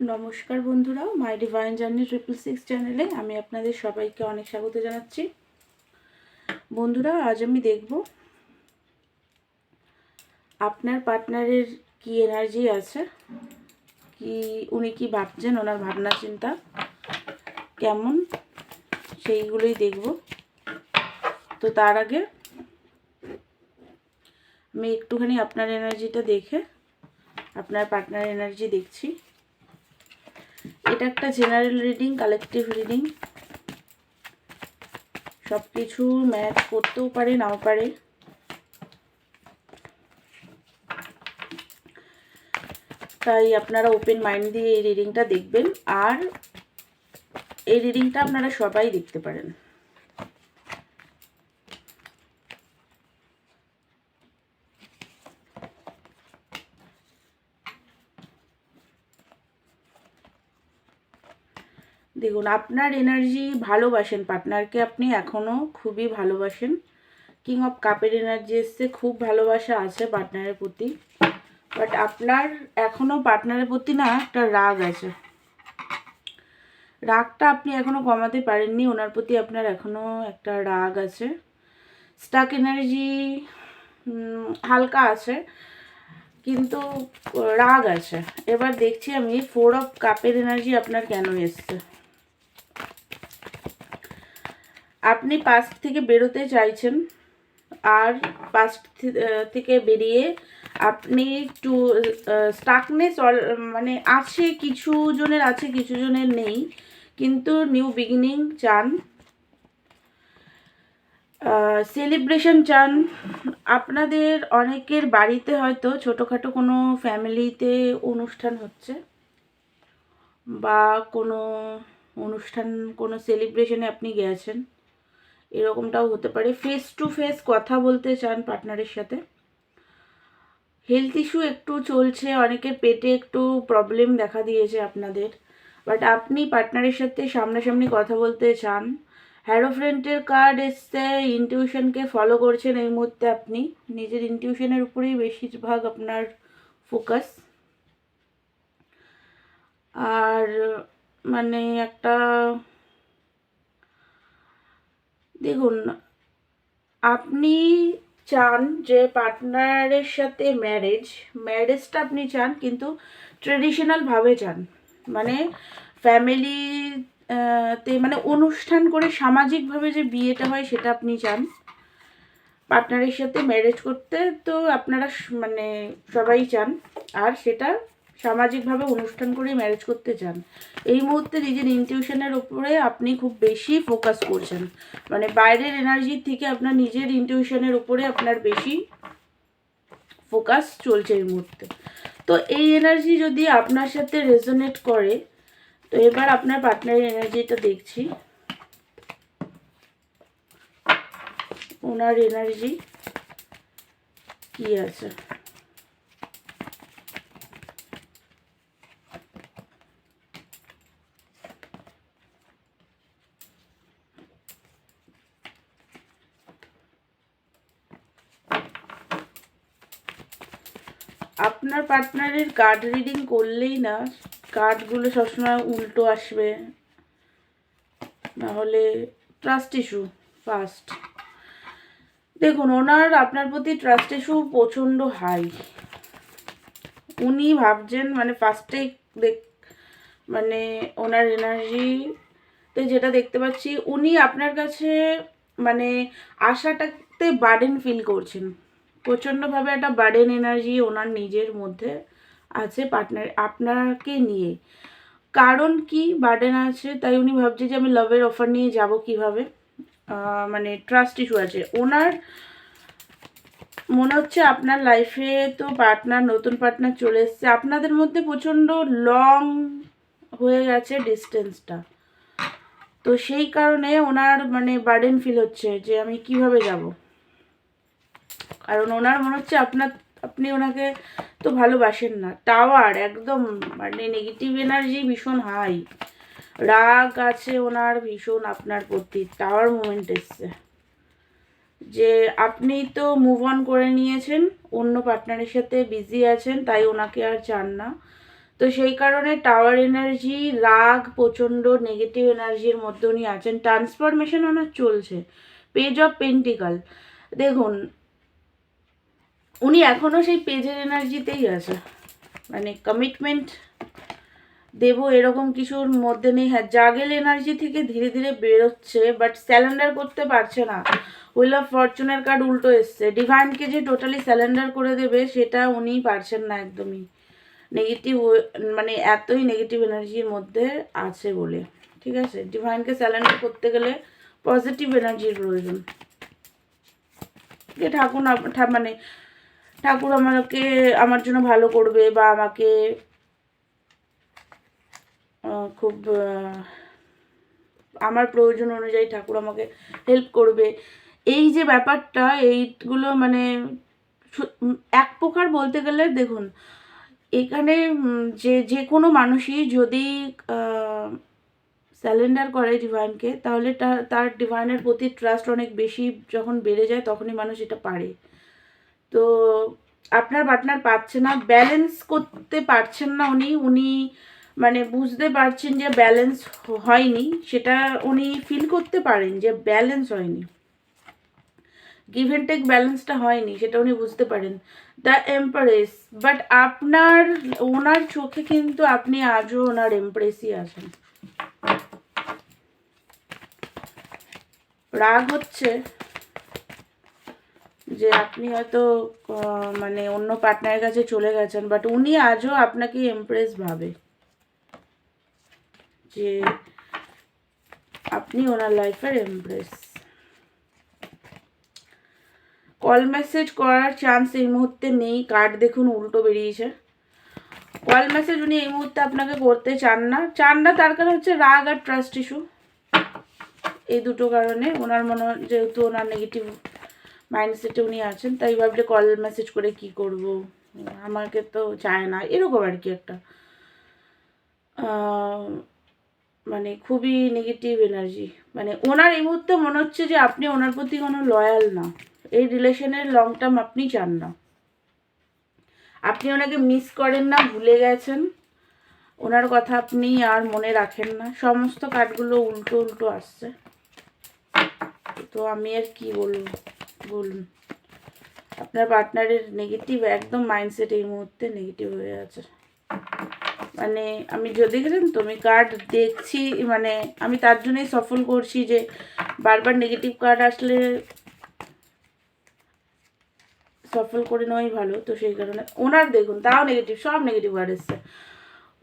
নমস্কার বন্ধুরা, মাই divine journey 666 চ্যানেলে আমি আপনাদের সবাইকে অনেক স্বাগত জানাচ্ছি। বন্ধুরা, আজ আমি দেখব আপনার পার্টনারের কি এনার্জি আছে, উনি কি ভাবছেন, ওনার ভাবনা চিন্তা কেমন, সেইগুলোই দেখব। তো তার আগে আমি একটুখানি আপনার এনার্জিটা দেখে আপনার পার্টনারের এনার্জি দেখছি। এটা একটা জেনারেল রিডিং, কালেকটিভ রিডিং, সব কিছু ম্যাচ করতেও পারে, নাও পারে। তাই আপনারা ওপেন মাইন্ড দিয়ে এই রিডিংটা দেখবেন, আর এই রিডিংটা আপনারা সবাই দেখতে পারেন। দেখুন, আপনার এনার্জি ভালোবাসেন পার্টনারকে, আপনি এখনও খুবই ভালোবাসেন। কিং অফ কাপের এনার্জি এসছে, খুব ভালোবাসা আছে পার্টনারের প্রতি। বাট আপনার এখনও পার্টনারের প্রতি না একটা রাগ আছে, রাগটা আপনি এখনও কমাতে পারেননি। ওনার প্রতি আপনার এখনও একটা রাগ আছে, স্টাক এনার্জি হালকা আছে, কিন্তু রাগ আছে। এবার দেখছি আমি 4 অফ কাপের এনার্জি আপনার কেন এসছে। আপনি পাস্ট থেকে বেরোতে চাইছেন, আর পাস্ট থেকে বেরিয়ে আপনি একটু স্টাকনেস মানে আছে, কিছু জনের আছে, কিছু জনের নেই, কিন্তু নিউ বিগিনিং চান, সেলিব্রেশন চান। আপনাদের অনেকের বাড়িতে হয়তো ছোটোখাটো কোনো ফ্যামিলিতে অনুষ্ঠান হচ্ছে, বা কোনো অনুষ্ঠান, কোনো সেলিব্রেশনে আপনি গেছেন, এরকমটাও হতে পারে। ফেস টু ফেস কথা বলতে চান পার্টনারের সাথে। হেলথ ইস্যু একটু চলছে, অনেকের পেটে একটু প্রবলেম দেখা দিয়েছে আপনাদের, বাট আপনি পার্টনারের সাথে সামনাসামনি কথা বলতে চান। হ্যারোফ্রেন্টের কার্ড এসছে, ইনটিউশনকে ফলো করছেন এই মুহূর্তে। আপনি নিজের ইনটিউশনের উপরেই বেশিরভাগ আপনার ফোকাস। আর মানে একটা দেখুন, আপনি চান যে পার্টনারের সাথে ম্যারেজটা আপনি চান, কিন্তু ট্রেডিশনালভাবে চান, মানে ফ্যামিলি তে মানে অনুষ্ঠান করে সামাজিকভাবে যে বিয়েটা হয় সেটা আপনি চান পার্টনারের সাথে ম্যারেজ করতে। তো আপনারা মানে সবাই চান, আর সেটা সামাজিকভাবে অনুষ্ঠান করে ম্যারেজ করতে চান। এই মুহূর্তে নিজের ইনটিউশনের উপরে আপনি খুব বেশি ফোকাস করছেন, মানে বাইরের এনার্জির থেকে আপনার নিজের ইনটিউশনের উপরে আপনার বেশি ফোকাস চলছে এই মুহূর্তে। তো এই এনার্জি যদি আপনার সাথে রেজোনেট করে, তো এবার আপনার পার্টনারের এনার্জিটা দেখছি। ওনার এনার্জি কি আছে, আপনার পার্টনারের কার্ড রিডিং করলেই না কার্ডগুলো সবসময় উল্টো আসবে, নাহলে ট্রাস্ট ইস্যু ফার্স্ট। দেখুন, ওনার আপনার প্রতি ট্রাস্ট ইস্যু প্রচণ্ড হাই। উনি ভাবছেন, মানে ফার্স্টেই মানে ওনার এনার্জিতে যেটা দেখতে পাচ্ছি, উনি আপনার কাছে মানে আশাটাতে বার্ডেন ফিল করছেন, প্রচণ্ডভাবে একটা বার্ডেন এনার্জি ওনার নিজের মধ্যে আছে পার্টনার আপনাকে নিয়ে। কারণ কি বার্ডেন আছে, তাই উনি ভাবছে যে আমি লাভের অফার নিয়ে যাব কিভাবে, মানে ট্রাস্ট ইস্যু আছে ওনার। মনে হচ্ছে আপনার লাইফে তো পার্টনার, নতুন পার্টনার চলে এসছে, আপনাদের মধ্যে প্রচণ্ড লং হয়ে গেছে ডিস্টেন্সটা। তো সেই কারণে ওনার মানে বার্ডেন ফিল হচ্ছে যে আমি কিভাবে যাব, কারণ ওনার মনে হচ্ছে আপনি ওনাকে তো ভালোবাসেন না। টাওয়ার একদম, মানে নেগেটিভ এনার্জি ভীষণ হাই, রাগ আছে ওনার ভীষণ আপনার প্রতি। টাওয়ার মুভমেন্ট এসছে যে আপনি তো মুভ অন করে নিয়েছেন, অন্য পার্টনারের সাথে বিজি আছেন, তাই ওনাকে আর চান না। তো সেই কারণে টাওয়ার এনার্জি, রাগ, প্রচণ্ড নেগেটিভ এনার্জির মধ্যে উনি আছেন। ট্রান্সফরমেশন ওনার চলছে। পেজ অফ পেন্টিকাল, দেখুন উনি এখনও সেই পেজের এনার্জিতেই আছে, মানে কমিটমেন্ট দেবো এরকম কিছুর মধ্যে নেই। হ্যাঁ, জাগেল এনার্জি থেকে ধীরে ধীরে বেরোচ্ছে, বাট স্যালেন্ডার করতে পারছে না। হুইল অফ ফরচুনের কার্ড উল্টো এসছে। ডিভাইনকে যে টোটালি স্যালেন্ডার করে দেবে সেটা উনি পারছেন না একদমই। নেগেটিভ, মানে এতই নেগেটিভ এনার্জির মধ্যে আছে বলে, ঠিক আছে। ডিভাইনকে স্যালেন্ডার করতে গেলে পজিটিভ এনার্জির প্রয়োজন। যে ঠাকুর মানে ঠাকুর আমাকে আমার জন্য ভালো করবে, বা আমাকে খুব আমার প্রয়োজন অনুযায়ী ঠাকুর আমাকে হেল্প করবে, এই যে ব্যাপারটা, এইগুলো মানে এক প্রকার বলতে গেলে দেখুন এখানে যে কোনো মানুষই যদি স্যালেন্ডার করে ডিভাইনকে, তাহলে তার ডিভাইনের প্রতি ট্রাস্ট অনেক বেশি যখন বেড়ে যায় তখনই মানুষ এটা পারে। তো আপনার পার্টনার পাচ্ছে না, ব্যালেন্স করতে পারছেন না উনি মানে বুঝতে পারছেন যে ব্যালেন্স হয়নি, সেটা উনি ফিল করতে পারেন যে ব্যালেন্স হয়নি, গিভ অ্যান্ড টেক ব্যালেন্সটা হয়নি, সেটা উনি বুঝতে পারেন। দ্য এমপ্রেস, বাট ওনার চোখে কিন্তু আপনি আজও ওনার এমপ্রেসই আছেন। রাগ হচ্ছে যে আপনি হয়তো মানে অন্য পার্টনারের কাছে চলে গেছেন, বাট উনি আজও আপনাকে এমপ্রেস ভাবে, যে আপনি ওনার লাইফের এমপ্রেস। কল মেসেজ করার চান্স এই মুহূর্তে নেই, কার্ড দেখুন উল্টো বেরিয়েছে। কল মেসেজ উনি এই মুহূর্তে আপনাকে করতে চান না, তার কারণ হচ্ছে রাগ আর ট্রাস্ট ইস্যু। এই দুটো কারণে ওনার মনে, যেহেতু ওনার নেগেটিভ মাইন্ডসেটে উনি আছেন, তাই ভাবলে কল মেসেজ করে কি করব, আমাকে তো চায় না, এরকম আর কি একটা মানে খুবই নেগেটিভ এনার্জি। মানে ওনার এই মুহূর্তে মনে হচ্ছে যে আপনি ওনার প্রতি কোনো লয়াল না, এই রিলেশনের লং টার্ম আপনি চান না, আপনি ওনাকে মিস করেন না, ভুলে গেছেন, ওনার কথা আপনি আর মনে রাখেন না। সমস্ত কার্ডগুলো উল্টো উল্টো আসছে, তো আমি আর কি বলবো বলুন। আপনার পার্টনারের নেগেটিভ একদম মাইন্ডসেট এই মুহূর্তে নেগেটিভ হয়ে আছে। মানে আমি যদি দেখেছেন তো আমি কার্ড দেখছি, মানে আমি তার জন্যই সফল করছি যে বারবার নেগেটিভ কার্ড আসলে সফল করে নেওয়াই ভালো। তো সেই কারণে ওনার দেখুন তাও নেগেটিভ, সব নেগেটিভ কার্ড এসছে।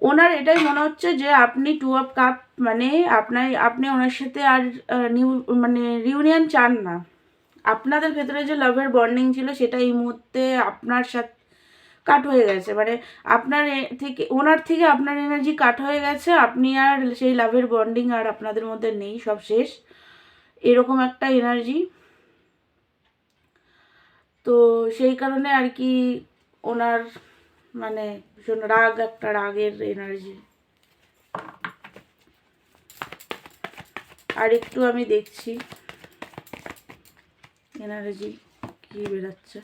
ওনার এটাই মনে হচ্ছে যে আপনি 2 অফ কাপ, মানে আপনি ওনার সাথে আর মানে রিউনিয়ন চান না। আপনাদের ভেতরে যে লাভের বন্ডিং ছিল সেটা এই মুহূর্তে আপনার সাথে কাট হয়ে গেছে, মানে ওনার থেকে আপনার এনার্জি কাট হয়ে গেছে, আপনি আর সেই লাভের বন্ডিং আর আপনাদের মধ্যে নেই, সব শেষ, এরকম একটা এনার্জি। তো সেই কারণে আর কি ওনার মানে ভীষণ রাগ, একটা রাগের এনার্জি। আর একটু আমি দেখছি এনার্জি কি বেরাচ্ছে।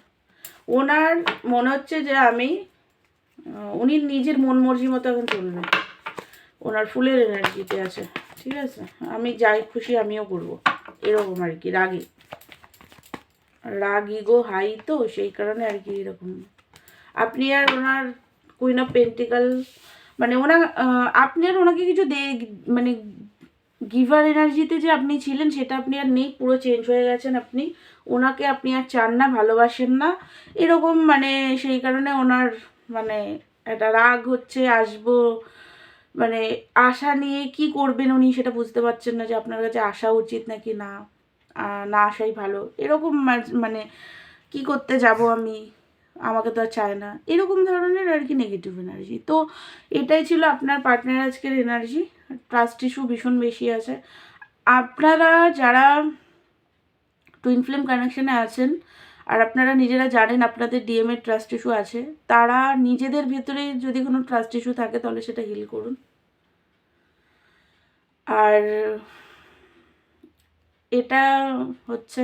ওনার মনে হচ্ছে যে উনি নিজের মন মর্জি মতো এখন চলবে, ওনার ফুলের এনার্জিতে আছে, ঠিক আছে। আমি যাই খুশি আমিও করবো, এরকম আর কি, রাগ ইগো হাই, তো সেই কারণে আর কি এরকম। আপনি আর ওনার কুইন অফ পেন্টিকাল, মানে আপনি আর ওনাকে কিছু মানে গিভার এনার্জিতে যে আপনি ছিলেন সেটা আপনি আর নেই, পুরো চেঞ্জ হয়ে গেছেন আপনি। ওনাকে আপনি আর চান না, ভালোবাসেন না, এরকম, মানে সেই কারণে ওনার মানে একটা রাগ হচ্ছে, আসবো মানে আশা নিয়ে কি করবেন উনি সেটা বুঝতে পারছেন না, যে আপনার কাছে আসা উচিত নাকি না, না আসাই ভালো, এরকম মানে কি করতে যাব আমি, আমাকে তো আর চায় না, এরকম ধরনের আর কি নেগেটিভ এনার্জি। তো এটাই ছিল আপনার পার্টনার আজকের এনার্জি। ট্রাস্ট ইস্যু ভীষণ বেশি আছে। আপনারা যারা টুইন ফ্লেম কানেকশানে আছেন আর আপনারা নিজেরা জানেন আপনাদের ডিএমএ ট্রাস্ট ইস্যু আছে, তারা নিজেদের ভেতরে যদি কোনো ট্রাস্ট ইস্যু থাকে তাহলে সেটা হিল করুন। আর এটা হচ্ছে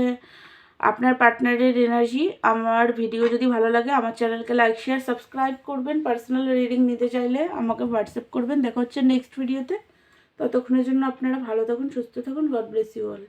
আপনার পার্টনারের এনার্জি। আমার ভিডিও যদি ভালো লাগে আমার চ্যানেলকে লাইক শেয়ার সাবস্ক্রাইব করবেন। পার্সোনাল রিডিং নিতে চাইলে আমাকে হোয়াটসঅ্যাপ করবেন। দেখা হচ্ছে নেক্সট ভিডিওতে। ততক্ষণের জন্য আপনারা ভালো থাকুন, সুস্থ থাকুন। God bless you all.